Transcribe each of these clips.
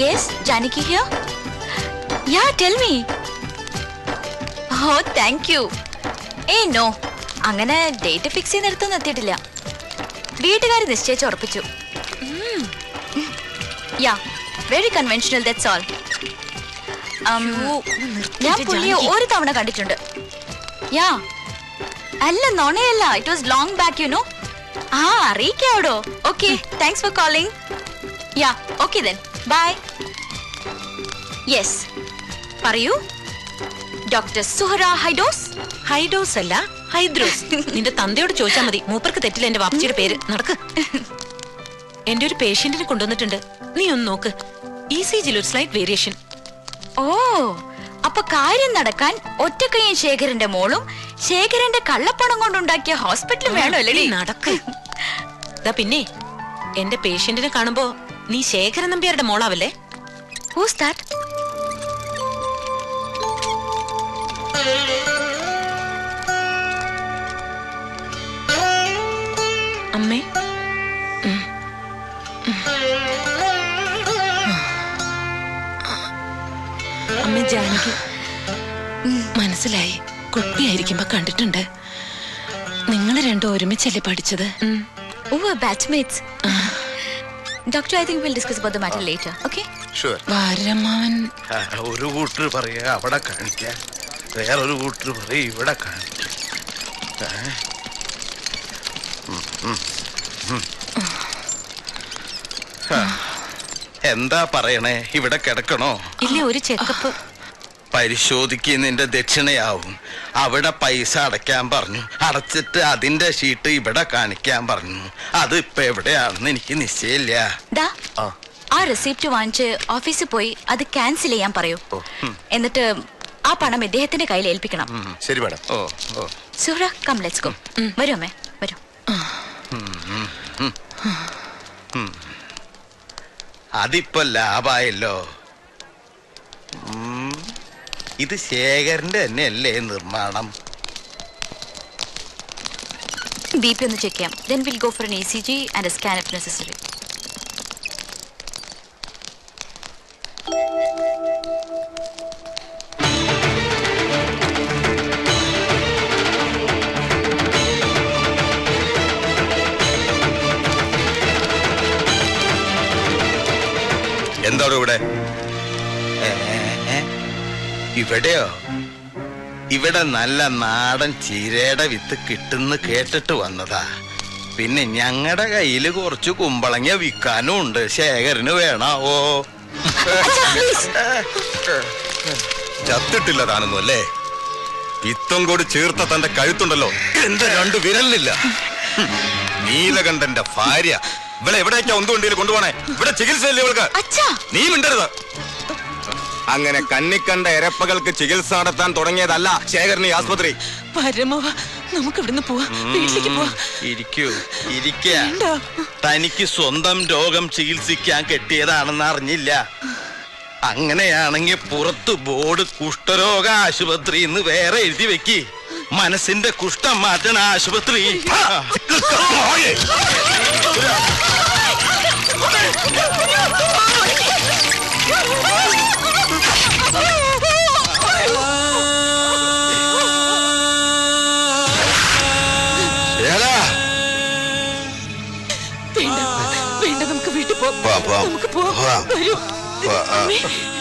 Yes, Janaki here. Yeah, tell me. Oh, thank you. Hey, no. അങ്ങനെ date fix ചെയ്യുന്നിടത്തൊന്നും എത്തിയിട്ടില്ല. വീട്ടുകാർ നിശ്ചയിച്ച് ഉറപ്പിച്ചു. Yeah, very conventional, that's all. ഞാൻ പുള്ളിയെ ഒരു തവണ കണ്ടിട്ടുണ്ട്. Yeah. അല്ല നോണയല്ല, it was long back, you know. അറിയിക്കാവടോ. Okay, thanks for calling. Yeah, okay then. Bye. Yes. പറയൂ. Doctor Suhara high dose. ഹൈഡോസ് അല്ല, ഹൈദ്രോസ്. നിന്റെ തന്തയോട് ചോദിച്ചാൽ മതി. മൂപ്പർക്ക് തെറ്റില്ല എന്റെ വാപ്പച്ചിയുടെ പേര്. നടക്ക്. എന്റെ ഒരു പേഷ്യന്റിനെ കൊണ്ടുവന്നിട്ടുണ്ട്. നീ ഒന്ന് നോക്ക്. ECGയിൽ ഒരു സ്ലൈറ്റ് വേരിയേഷൻ. ഓ, അപ്പൊ കാര്യം നടക്കാൻ ഒറ്റക്കയ്യൻ ശേഖരന്റെ മോളും ശേഖരന്റെ കള്ളപ്പണം കൊണ്ടുണ്ടാക്കിയ ഹോസ്പിറ്റലും വേണമല്ലേ? നടക്ക്. പിന്നെ എന്റെ പേഷ്യന്റിനെ കാണുമ്പോ നീ ശേഖരൻ നമ്പ്യാരുടെ മോളാവല്ലേ? Who's that? അമ്മേ. അമ്മ ജാനകി. മനസ്സിലായി. കുട്ടിയായിരിക്കുമ്പോ കണ്ടിട്ടുണ്ട്. നിങ്ങൾ രണ്ടും ഒരുമിച്ചല്ലേ പഠിച്ചത്? Batchmates. Doctor, I think we'll discuss about the matter later. Okay? Sure. വാരമാവൻ ഒരു കൂട്ടർ പറയാ അവിടെ കാണിക്കാൻ, വേറൊരു കൂട്ടർ പറയാ ഇവിടെ കാണിക്കാൻ. എന്താ പറയണേ? ഇവിടെ കിടക്കണോ? ഇല്ല, ഒരു ചെക്കപ്പ്. പരിശോധിക്കുന്നതിന്റെ ദക്ഷിണയാവും. അവിടെ പൈസ അടയ്ക്കാൻ പറഞ്ഞു. അടച്ചിട്ട് അതിന്റെ ഷീട്ട് ഇവിടെ കാണിക്കാൻ പറഞ്ഞു. അത് ഇപ്പൊ എവിടെയാണെന്ന് എനിക്ക് നിശ്ചയില്ല. ആ റെസിപ്റ്റ് വാങ്ങിച്ച് ഓഫീസിൽ പോയി അത് ക്യാൻസൽ ചെയ്യാൻ പറയൂ. എന്നിട്ട് ആ പണം ഇദ്ദേഹത്തിന്റെ കയ്യിൽ ഏൽപ്പിക്കണം. ശരി madam. Suhra, come let's go. വരൂ അമ്മേ, വരൂ. അതിപ്പോ ലാഭായല്ലോ. ഇത് ശേഖരന്റെ തന്നെയല്ലേ നിർമ്മാണം? BP ഒന്ന് ചെക്ക് ചെയ്യാം. Then we'll go for an ECG and a scan if necessary. എന്താണ് ഇവിടെ? ഇവിടെയോ? ഇവിടെ നല്ല നാടൻ ചീരയുടെ വിത്ത് കിട്ടുന്ന കേട്ടിട്ട് വന്നതാ. പിന്നെ ഞങ്ങളുടെ കയ്യില് കുറച്ച് കുമ്പളങ്ങ വിൽക്കാനും ഉണ്ട്. ശേഖരന് വേണാവോ? ചത്തിട്ടില്ല താനൊന്നും അല്ലേ? പിത്തം കൂടി ചേർത്ത തന്റെ കഴുത്തുണ്ടല്ലോ, എന്റെ രണ്ടു വിരലില്ല. നീലകണ്ഠന്റെ ഭാര്യ. ഇവിടെ എവിടേക്കാ ഒന്നുകൊണ്ടിയിൽ കൊണ്ടുപോണേ? ഇവിടെ ചികിത്സയല്ലേ ഇവൾക്ക്? നീ മിണ്ടരുത്. അങ്ങനെ കണ്ണിക്കണ്ട എരപ്പകൾക്ക് ചികിത്സ നടത്താൻ തുടങ്ങിയതല്ല ശേഖരൻ ഈ ആസ്പത്രി. നമുക്ക് ഇവിടുന്ന് പോവാം, വീട്ടിലേക്ക് പോവാം. തനിക്ക് സ്വന്തം രോഗം ചികിത്സിക്കാൻ കെട്ടിയതാണെന്ന് അറിഞ്ഞില്ല. അങ്ങനെയാണെങ്കിൽ പുറത്ത് ബോർഡ് കുഷ്ഠരോഗ ആശുപത്രി എന്ന് വേറെ എഴുതി വെക്കി. മനസ്സിന്റെ കുഷ്ഠം മാറ്റണ ആശുപത്രി. നമുക്ക് വീട്ടിൽ പോവാം.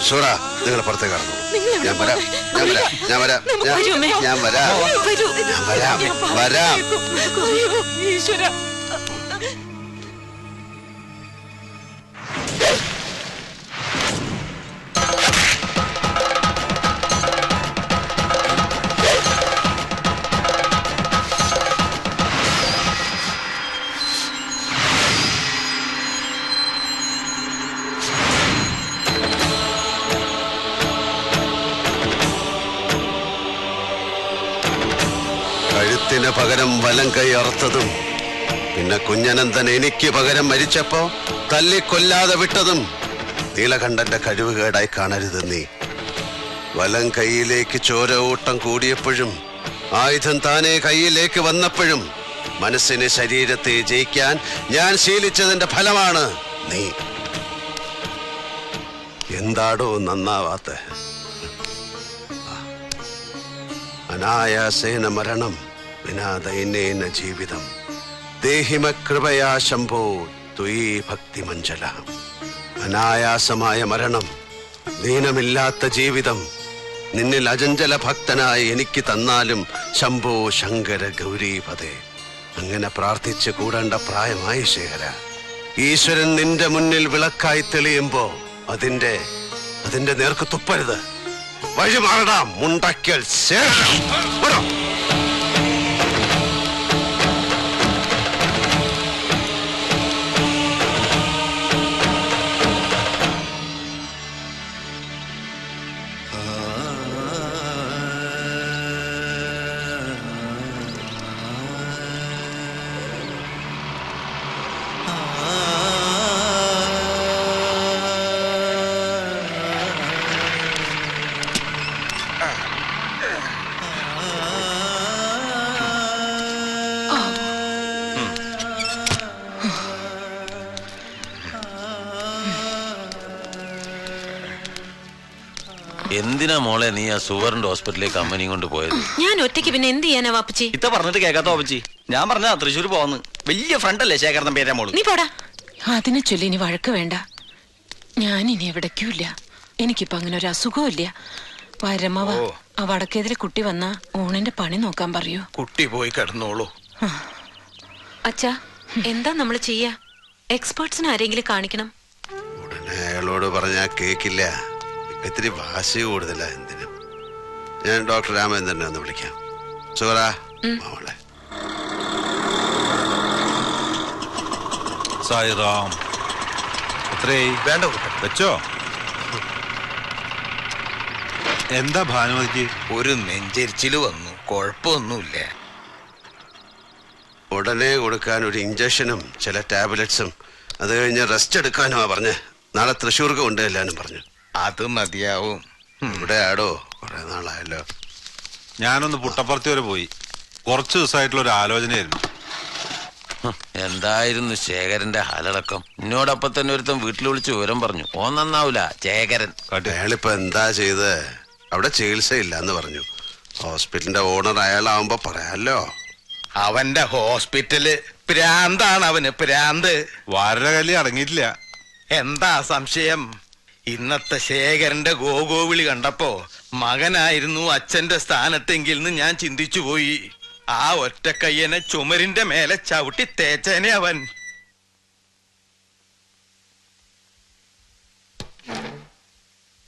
സൂറ, നിങ്ങൾ പുറത്തേക്ക് കടന്നു. ഞാൻ വരാം. ഈശ്വര. കഴുത്തിന് പകരം വലം കൈ അറുത്തതും, പിന്നെ കുഞ്ഞനന്തൻ എനിക്ക് പകരം മരിച്ചപ്പോ തല്ലിക്കൊല്ലാതെ വിട്ടതും നീലകണ്ഠന്റെ കഴിവുകേടായി കാണരുത് നീ. വലം കൈയിലേക്ക് ചോര ഊട്ടം കൂടിയപ്പോഴും ആയുധം താനെ കൈയിലേക്ക് വന്നപ്പോഴും മനസ്സിനെ ശരീരത്തെ ജയിക്കാൻ ഞാൻ ശീലിച്ചതിന്റെ ഫലമാണ് നീ. എന്താടോ നന്നാവാത്ത? അനായാസേന മരണം വിനാ ദൈന്യേന ജീവിതം ദേഹിമ കൃപയാ ശംഭോ ത്വയീ ഭക്തിമഞ്ജല. അനായാസമായ മരണം, ദീനമില്ലാത്ത ജീവിതം നിന്നിൽ അചഞ്ചല ഭക്തനായി എനിക്ക് തന്നാലും ശംഭോ ശങ്കര ഗൗരീപദേ. അങ്ങനെ പ്രാർത്ഥിച്ച് കൂടേണ്ട പ്രായമായി ശേഖര. ഈശ്വരൻ നിന്റെ മുന്നിൽ വിളക്കായി തെളിയുമ്പോ അതിന്റെ നേർക്ക് തുപ്പരുത്. വഴിമാറടാ മുണ്ടക്കൽ ശേഖര. എന്തിനാ മോളെ നീ ആ സുവർണ്ട് ഹോസ്പിറ്റലിലേക്ക് അമ്മനെയും കൊണ്ട് പോയത്? ഞാൻ ഒറ്റയ്ക്ക് പിന്നെ എന്ത് ചെയ്യാനാ വാപ്പച്ചി? ഇത്ത പറഞ്ഞിട്ട് കേൾക്കാത്ത വാപ്പച്ചി. ഞാൻ പറഞ്ഞ തൃശ്ശൂർ പോവാന്ന്. വലിയ ഫ്രണ്ടല്ലേ ശേഖരൻ പേരാ മോള്. നീ പോടാ. അതിനെ ചൊല്ലി ഇനി വഴക്ക് വേണ്ട. ഞാൻ ഇനി എവിടേക്കുമില്ല. എനിക്കിപ്പോ അങ്ങനെ ഒരു അസുഖവും ഇല്ല. വരമ്മവ ആ വടക്കേതിരെ കുട്ടി വന്നാ ഊണിന്റെ പണി നോക്കാൻ പറയൂ. കുട്ടി പോയി കിടന്നോളൂ. അച്ഛാ, എന്താ നമ്മള് ചെയ്യാ? എക്സ്പേർട്സിന് ആരെങ്കിലും കാണിക്കണം. ഉടനെ അയാളോട് പറഞ്ഞാ കേക്കില്ല. ഇത്തിരി വാശി കൂടുതലാ എന്തിനും. ഞാൻ ഡോക്ടർ രാമചന്ദ്രനെ ഒന്ന് വിളിക്കാം. സുഹറാ മോളെ. സായിറാം. വേണ്ട വെച്ചോ. എന്താ ഭാനുമതിക്ക്? ഒരു നെഞ്ചരിച്ചില് വന്നു. കുഴപ്പമൊന്നുമില്ല. ഉടനെ കൊടുക്കാൻ ഒരു ഇഞ്ചക്ഷനും ചില ടാബ്ലറ്റ്സും അത് കഴിഞ്ഞ് റെസ്റ്റ് എടുക്കാനുമാ പറഞ്ഞ്. നാളെ തൃശ്ശൂർക്ക് കൊണ്ടുവല്ലാനും പറഞ്ഞു. അത് മതിയാവും. ഇവിടെ ആടോ കുറെ നാളായല്ലോ. ഞാനൊന്ന് പുട്ടപ്പുറത്തി വരെ പോയി. കുറച്ച് ദിവസമായിട്ടുള്ള ഒരു ആലോചനയായിരുന്നു. എന്തായിരുന്നു ശേഖരന്റെ ഹാലടക്കം? എന്നോടൊപ്പം തന്നെ ഒരുത്തം വീട്ടിൽ വിളിച്ച് വിവരം പറഞ്ഞു. ഓ നന്നാവൂല ശേഖരൻ. അയാളിപ്പോ എന്താ ചെയ്ത്? അവിടെ ചികിത്സയില്ല എന്ന് പറഞ്ഞു. ഹോസ്പിറ്റലിന്റെ ഓണർ അയാളാവുമ്പോ പറയാലോ. അവന്റെ ഹോസ്പിറ്റല് പ്രാന്താണ്. അവന് പ്രാന്ത്. വാരകലി അടങ്ങിയിട്ടില്ല. എന്താ സംശയം? ഇന്നത്തെ ശേഖരന്റെ ഗോഗോവിളി കണ്ടപ്പോ മകനായിരുന്നു അച്ഛന്റെ സ്ഥാനത്തെങ്കിൽ ഞാൻ ചിന്തിച്ചു പോയി. ആ ഒറ്റക്കയ്യനെ ചുമരിന്റെ മേലെ ചവിട്ടി തേച്ചേനെ അവൻ.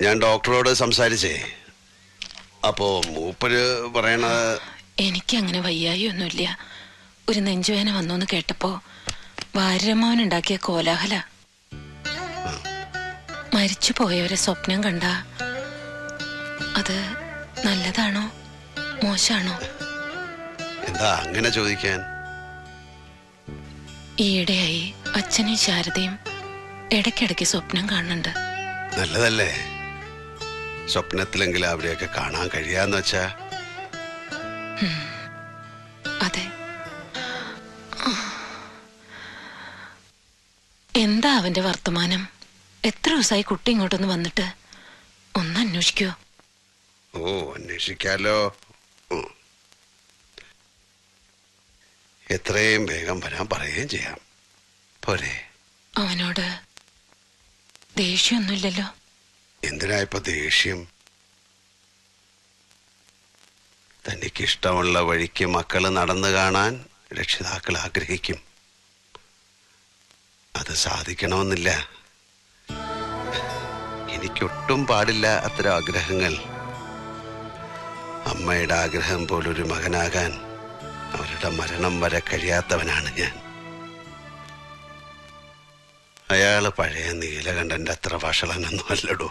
ഞാൻ ഡോക്ടറോട് സംസാരിച്ചേ. അപ്പോ മൂപ്പര് പറയണത് എനിക്ക് അങ്ങനെ വയ്യായി ഒന്നുമില്ല. ഒരു നെഞ്ചുവേന വന്നോന്ന് കേട്ടപ്പോ വാര്യമ്മവൻ ഉണ്ടാക്കിയ കോലാഹല. മരിച്ചു പോയവരെ സ്വപ്നം കണ്ട അത് നല്ലതാണോ മോശാണോ? എന്താ അങ്ങനെ ചോദിക്കാൻ? ഈയിടെയായി അച്ഛനും ശാരദയും ഇടയ്ക്കിടയ്ക്ക് സ്വപ്നം കാണുന്നുണ്ട്. നല്ലതല്ലേ? സ്വപ്നത്തിലെങ്കിലും അവരെയൊക്കെ കാണാൻ കഴിയാന്ന് വെച്ചാ. അതെ. എന്താ അവന്റെ വർത്തമാനം? എത്ര ദിവസമായി കുട്ടി ഇങ്ങോട്ടൊന്ന് വന്നിട്ട്? ഒന്ന് അന്വേഷിക്കോ? ഓ, അന്വേഷിക്കാലോ. എത്രയും വേഗം വരാൻ പറയുകയും ചെയ്യാം. പോരെ? അവനോട് ദേഷ്യമൊന്നുമില്ലല്ലോ? എന്തിനാ ഇപ്പൊ ദേഷ്യം? തനിക്കിഷ്ടമുള്ള വഴിക്ക് മക്കള് നടന്നു കാണാൻ രക്ഷിതാക്കൾ ആഗ്രഹിക്കും. അത് സാധിക്കണമെന്നില്ല. എനിക്കൊട്ടും പാടില്ല അത്തരം ആഗ്രഹങ്ങൾ. അമ്മയുടെ ആഗ്രഹം പോലൊരു മകനാകാൻ അവരുടെ മരണം വരെ കഴിയാത്തവനാണ് ഞാൻ. അയാള് പഴയ നീലകണ്ഠന്റെ അത്ര വഷളനൊന്നും അല്ലടോ.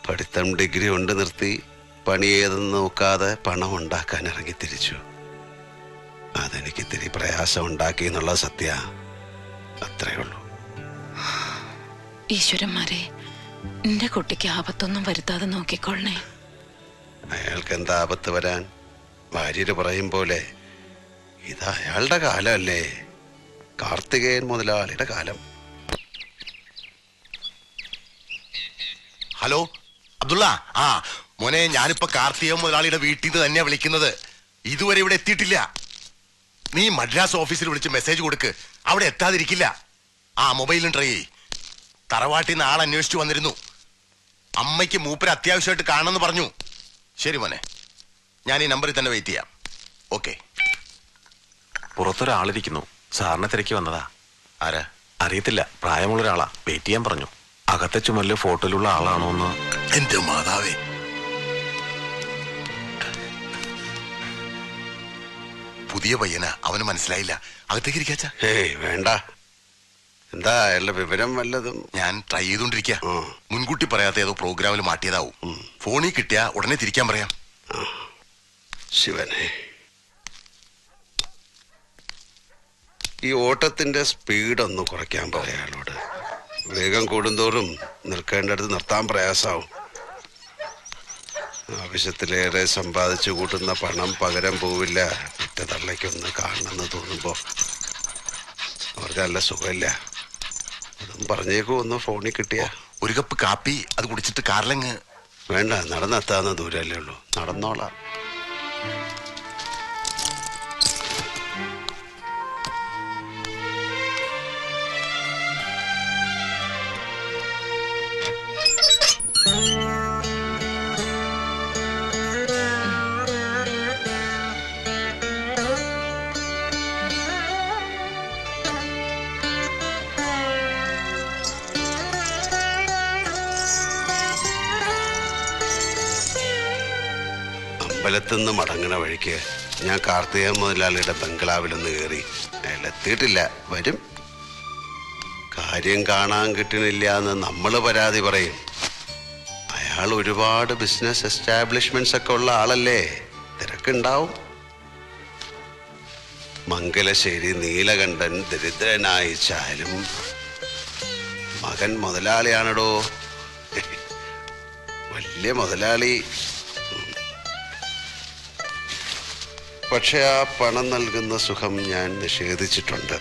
പഠിത്തം ഡിഗ്രി കൊണ്ട് നിർത്തി പണി ഏതെന്ന് നോക്കാതെ പണം ഉണ്ടാക്കാൻ ഇറങ്ങി തിരിച്ചു. അതെനിക്ക് ഇത്തിരി പ്രയാസം ഉണ്ടാക്കി എന്നുള്ള സത്യ. അത്രയേ ഉള്ളൂ. ഈശ്വരന്മാരെ, എന്റെ കുട്ടിക്ക് ആപത്തൊന്നും വരുത്താതെ നോക്കിക്കൊള്ളണേ. അയാൾക്ക് എന്താ ആപത്ത് വരാൻ? ഭാര്യര് പറയും പോലെ ഇത് അയാളുടെ കാലമല്ലേ. കാർത്തികേയൻ മുതലാളിയുടെ കാലം. ഹലോ അബ്ദുള്ള. ആ മോനെ, ഞാനിപ്പോ കാർത്തിക മുതലാളിയുടെ വീട്ടിൽ നിന്ന് തന്നെയാ വിളിക്കുന്നത്. ഇതുവരെ ഇവിടെ എത്തിയിട്ടില്ല. നീ മദ്രാസ് ഓഫീസിൽ വിളിച്ച് മെസ്സേജ് കൊടുക്ക്, അവിടെ എത്താതിരിക്കില്ല. ആ മൊബൈലും ട്രൈ ചെയ്. തറവാട്ടിൽ നിന്ന് ആൾ അന്വേഷിച്ചു വന്നിരുന്നു. അമ്മയ്ക്ക് മൂപ്പര് അത്യാവശ്യമായിട്ട് കാണണമെന്ന് പറഞ്ഞു. ശരി മോനെ, ഞാൻ ഈ നമ്പറിൽ തന്നെ വെയിറ്റ് ചെയ്യാം. ഓക്കെ. പുറത്തൊരാളിരിക്കുന്നു, സാറിനെ തിരക്കി വന്നതാ. ആരാ? അറിയത്തില്ല, പ്രായമുള്ളൊരാളാ. വെയിറ്റ് ചെയ്യാൻ പറഞ്ഞു. അകത്തെ ചുമലില് ഫോട്ടോയിലുള്ള ആളാണോ എന്ന്. എന്റെ മാതാവേ, പുതിയ പയ്യനാ, അവന് മനസ്സിലായില്ല. അകത്തേക്ക് ഇരിക്കാച്ച. ഏയ് വേണ്ട. എന്താ അയാളുടെ വിവരം വല്ലതും? ഞാൻ ട്രൈ ചെയ്തോണ്ടിരിക്ക. മുൻകൂട്ടി പറയാത്ത ഏതോ പ്രോഗ്രാമിൽ മാറ്റിയതാവും. ഫോണിൽ കിട്ടിയാ ഉടനെ തിരിക്കാൻ പറയാം. ശിവനെ, ഈ ഓട്ടത്തിന്റെ സ്പീഡ് ഒന്ന് കുറയ്ക്കാൻ പറയാം അയാളോട്. വേഗം കൂടുന്തോറും നിൽക്കേണ്ടടുത്ത് നിർത്താൻ പ്രയാസാവും. ആവശ്യത്തിലേറെ സമ്പാദിച്ചു കൂട്ടുന്ന പണം പകരം പോവില്ല. ഒറ്റ തള്ളയ്ക്കൊന്ന് കാണണമെന്ന് തോന്നുമ്പോ അവർക്ക് നല്ല സുഖമില്ല. അതും പറഞ്ഞേക്കും. ഒന്ന് ഫോണിൽ കിട്ടിയ ഒരു കപ്പ് കാപ്പി അത് കുടിച്ചിട്ട് കാറിലങ്ങ്. വേണ്ട, നടന്നെത്താവുന്ന ദൂരല്ലേ ഉള്ളൂ. നടന്നോളാം. അമ്പലത്തുനിന്ന് മടങ്ങണ വഴിക്ക് ഞാൻ കാർത്തിക മുതലാളിയുടെ ബംഗ്ലാവിലൊന്ന് കയറി. അയാൾ എത്തിയിട്ടില്ല, വരും. കാര്യം കാണാൻ കിട്ടണില്ല എന്ന് നമ്മൾ പരാതി പറയും. അയാൾ ഒരുപാട് ബിസിനസ് എസ്റ്റാബ്ലിഷ്മെന്റ്സ് ഒക്കെ ഉള്ള ആളല്ലേ, തിരക്കുണ്ടാവും. മംഗലശ്ശേരി നീലകണ്ഠൻ ദരിദ്രനായിച്ചാലും മകൻ മുതലാളിയാണടോ, വലിയ മുതലാളി. പക്ഷെ ആ പണം നൽകുന്ന സുഖം ഞാൻ നിഷേധിച്ചിട്ടുണ്ട്.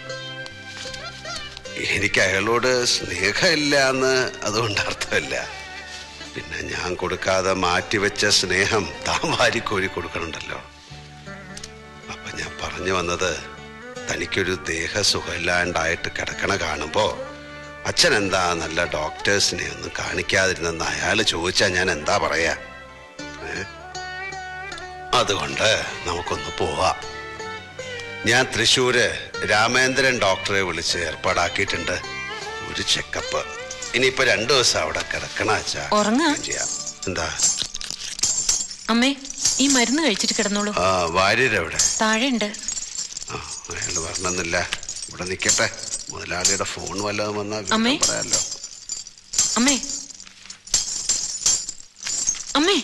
എനിക്ക് അയാളോട് സ്നേഹമില്ല എന്ന് അതുകൊണ്ട് അർത്ഥമില്ല. പിന്നെ ഞാൻ കൊടുക്കാതെ മാറ്റിവെച്ച സ്നേഹം താൻ വാരിക്കോരി കൊടുക്കണുണ്ടല്ലോ. അപ്പൊ ഞാൻ പറഞ്ഞു വന്നത്, തനിക്കൊരു ദേഹസുഖമില്ലാണ്ടായിട്ട് കിടക്കണ കാണുമ്പോ അച്ഛൻ എന്താ നല്ല ഡോക്ടേഴ്സിനെ ഒന്നും കാണിക്കാതിരുന്നെന്ന് അയാൾ ചോദിച്ചാൽ ഞാൻ എന്താ പറയാ? അതുകൊണ്ട് നമുക്കൊന്ന് പോവാം. ഞാൻ തൃശ്ശൂര് രാമേന്ദ്രൻ ഡോക്ടറെ വിളിച്ച് ഏർപ്പാടാക്കിയിട്ടുണ്ട്. ഒരു ചെക്കപ്പ്. ഇനിയിപ്പോ 2 ദിവസം അവിടെ കിടക്കണ അച്ഛാ. ചെയ്യാം. എന്താ അമ്മേ, ഈ മരുന്ന് കഴിച്ചിട്ട് കിടന്നോളൂ. ആ, വാര്യരെവിടെ? താഴെ ഉണ്ട്. ആ, അയാൾ വരണമെന്നില്ല, ഇവിടെ നിക്കട്ടെ. മുതലാളിയുടെ ഫോൺ വല്ലതും വന്നാൽ പറയാലോ. അമ്മേ, അമ്മേ,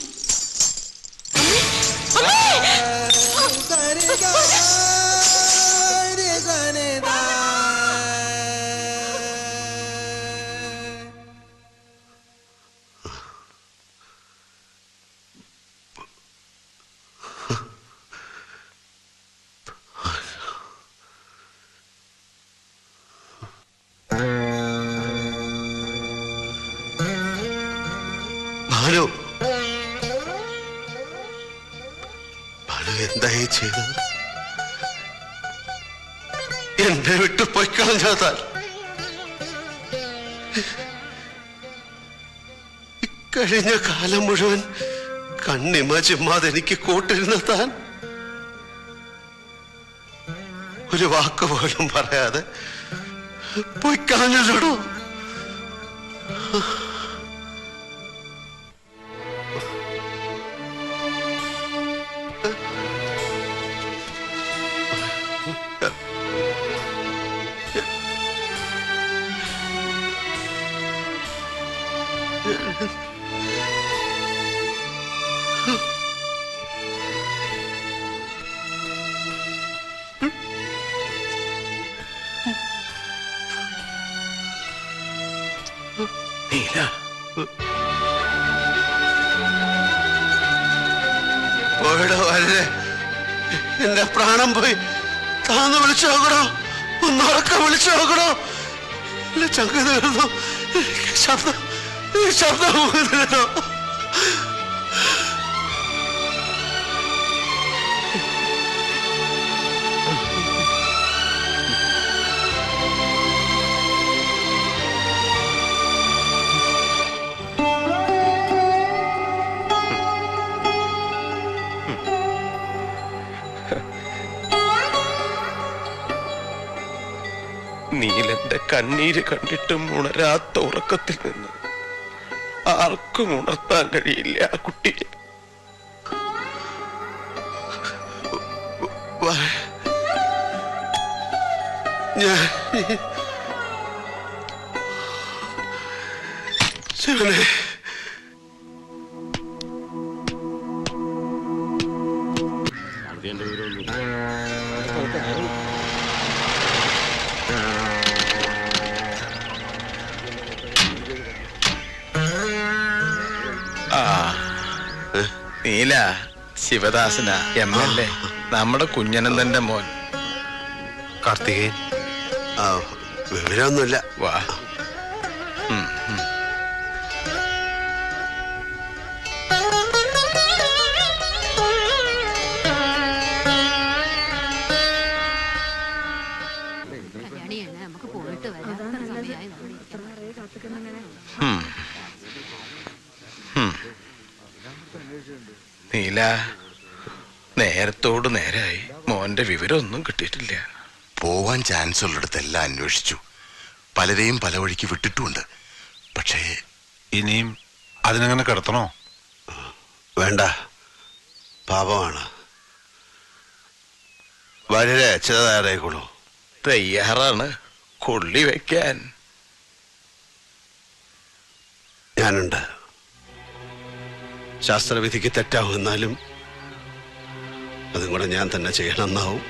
ഭാനു, എന്തായി ചെയ്തത്? എന്നെ വിട്ടു പോയിക്കളഞ്ഞാൽ കഴിഞ്ഞ കാലം മുഴുവൻ കണ്ണിമ ചിമ്മാതെ എനിക്ക് കൂട്ടിരുന്ന താൻ ഒരു വാക്ക് പോലും പറയാതെ പോയിക്കളഞ്ഞല്ലോ. പോയിടോ വരെ, എന്റെ പ്രാണം പോയി. താന്ന് വിളിച്ചു നോക്കണോ? ഒന്നുറക്കം വിളിച്ചു നോക്കണോ? ചങ്ക തീർന്നു. ശബ്ദം ശബ്ദമോഹനനോ? നീലന്റെ കണ്ണീര് കണ്ടിട്ടും ഉണരാത്ത ഉറക്കത്തിൽ നിന്ന് ആർക്കും ഉണർത്താൻ കഴിയില്ല ആ കുട്ടിയെ. ശിവനെ, നീല ശിവദാസന MLA, നമ്മുടെ കുഞ്ഞനന്ദന്റെ മോൻ. കാർത്തികേയൻ. വിവരമൊന്നുമില്ല. വാ. നീല, നേരത്തോട് നേരായി മോന്റെ വിവരമൊന്നും കിട്ടിയിട്ടില്ല. പോവാൻ ചാൻസ് ഉള്ളിടത്തെല്ലാം അന്വേഷിച്ചു, പലരെയും പല വഴിക്ക് വിട്ടിട്ടുമുണ്ട്. പക്ഷേ ഇനിയും അതിനങ്ങനെ കിടത്തണോ? വേണ്ട, പാപമാണ്. വളരെ അച്ഛതായിക്കോളൂ. തയ്യാറാണ് കൊള്ളി വെക്കാൻ. ഞാനുണ്ട്. ശാസ്ത്രവിധിക്ക് തെറ്റാവുന്നാലും അതും കൂടെ ഞാൻ തന്നെ ചെയ്യണമെന്നാവും.